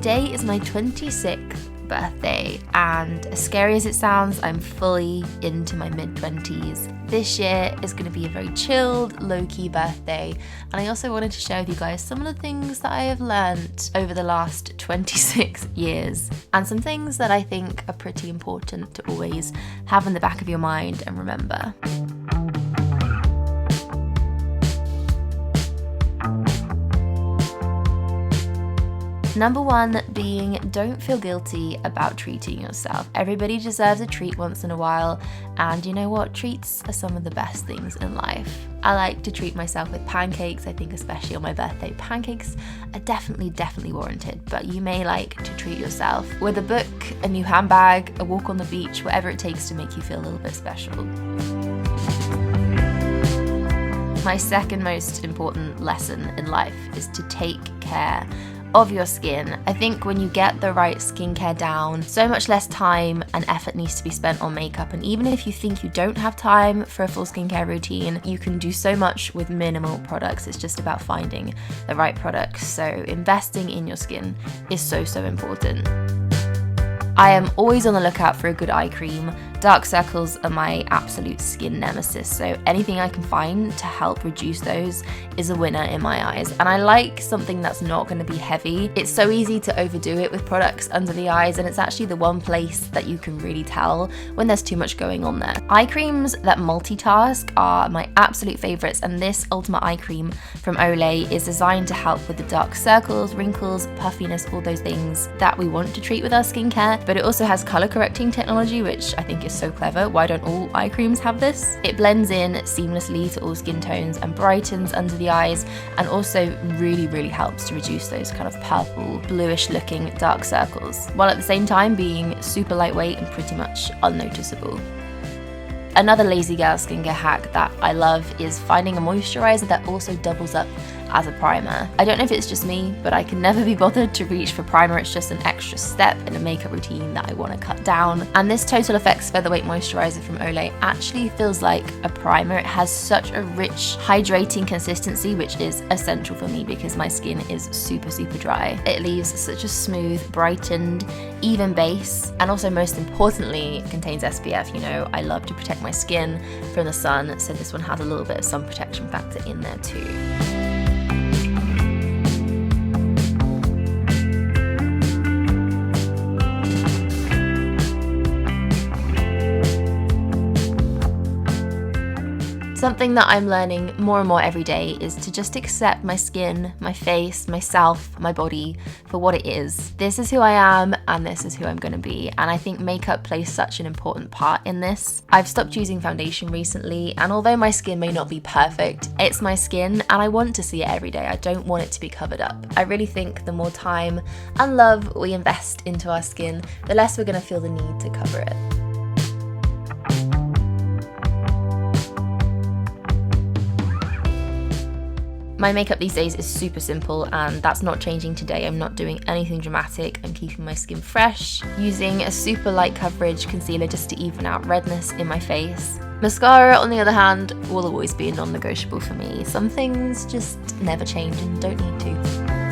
Today is my 26th birthday, and as scary as it sounds, I'm fully into my mid-20s. This year is going to be a very chilled, low-key birthday, and I also wanted to share with you guys some of the things that I have learned over the last 26 years, and some things that I think are pretty important to always have in the back of your mind and remember. Number one being, don't feel guilty about treating yourself. Everybody deserves a treat once in a while, and you know what? Treats are some of the best things in life. I like to treat myself with pancakes. I think especially on my birthday, pancakes are definitely warranted, but you may like to treat yourself with a book, a new handbag, a walk on the beach, whatever it takes to make you feel a little bit special. My second most important lesson in life is to take care of your skin. I think when you get the right skincare down, so much less time and effort needs to be spent on makeup, and even if you think you don't have time for a full skincare routine, you can do so much with minimal products. It's just about finding the right products. So investing in your skin is so important. I am always on the lookout for a good eye cream. Dark circles are my absolute skin nemesis, so anything I can find to help reduce those is a winner in my eyes. And I like something that's not going to be heavy. It's so easy to overdo it with products under the eyes, and it's actually the one place that you can really tell when there's too much going on there. Eye creams that multitask are my absolute favorites, and this Ultimate Eye Cream from Olay is designed to help with the dark circles, wrinkles, puffiness, all those things that we want to treat with our skincare. But it also has color correcting technology, which I think is so clever. Why don't all eye creams have this? It blends in seamlessly to all skin tones and brightens under the eyes, and also really helps to reduce those kind of purple, bluish looking dark circles, while at the same time being super lightweight and pretty much unnoticeable. Another lazy girl skincare hack that I love is finding a moisturizer that also doubles up as a primer. I don't know if it's just me, but I can never be bothered to reach for primer. It's just an extra step in a makeup routine that I want to cut down. And this Total Effects Featherweight Moisturizer from Olay actually feels like a primer. It has such a rich, hydrating consistency, which is essential for me because my skin is super dry. It leaves such a smooth, brightened, even base, and also most importantly, it contains SPF. You know, I love to protect my skin from the sun, so this one has a little bit of sun protection factor in there too. Something that I'm learning more and more every day is to just accept my skin, my face, myself, my body for what it is. This is who I am, and this is who I'm going to be. And I think makeup plays such an important part in this. I've stopped using foundation recently, and although my skin may not be perfect, it's my skin and I want to see it every day. I don't want it to be covered up. I really think the more time and love we invest into our skin, the less we're going to feel the need to cover it. My makeup these days is super simple, and that's not changing today. I'm not doing anything dramatic. I'm keeping my skin fresh, using a super light coverage concealer just to even out redness in my face. Mascara, on the other hand, will always be a non-negotiable for me. Some things just never change and don't need to.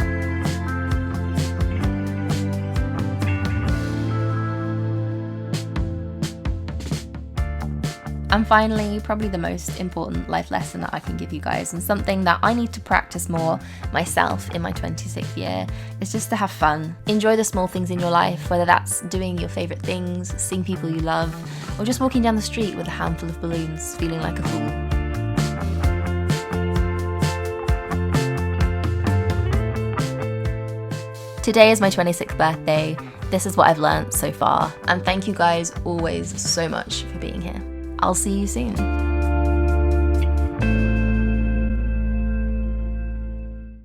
And finally, probably the most important life lesson that I can give you guys, and something that I need to practice more myself in my 26th year, is just to have fun. Enjoy the small things in your life, whether that's doing your favorite things, seeing people you love, or just walking down the street with a handful of balloons, feeling like a fool. Today is my 26th birthday. This is what I've learned so far, and thank you guys always so much for being here. I'll see you soon.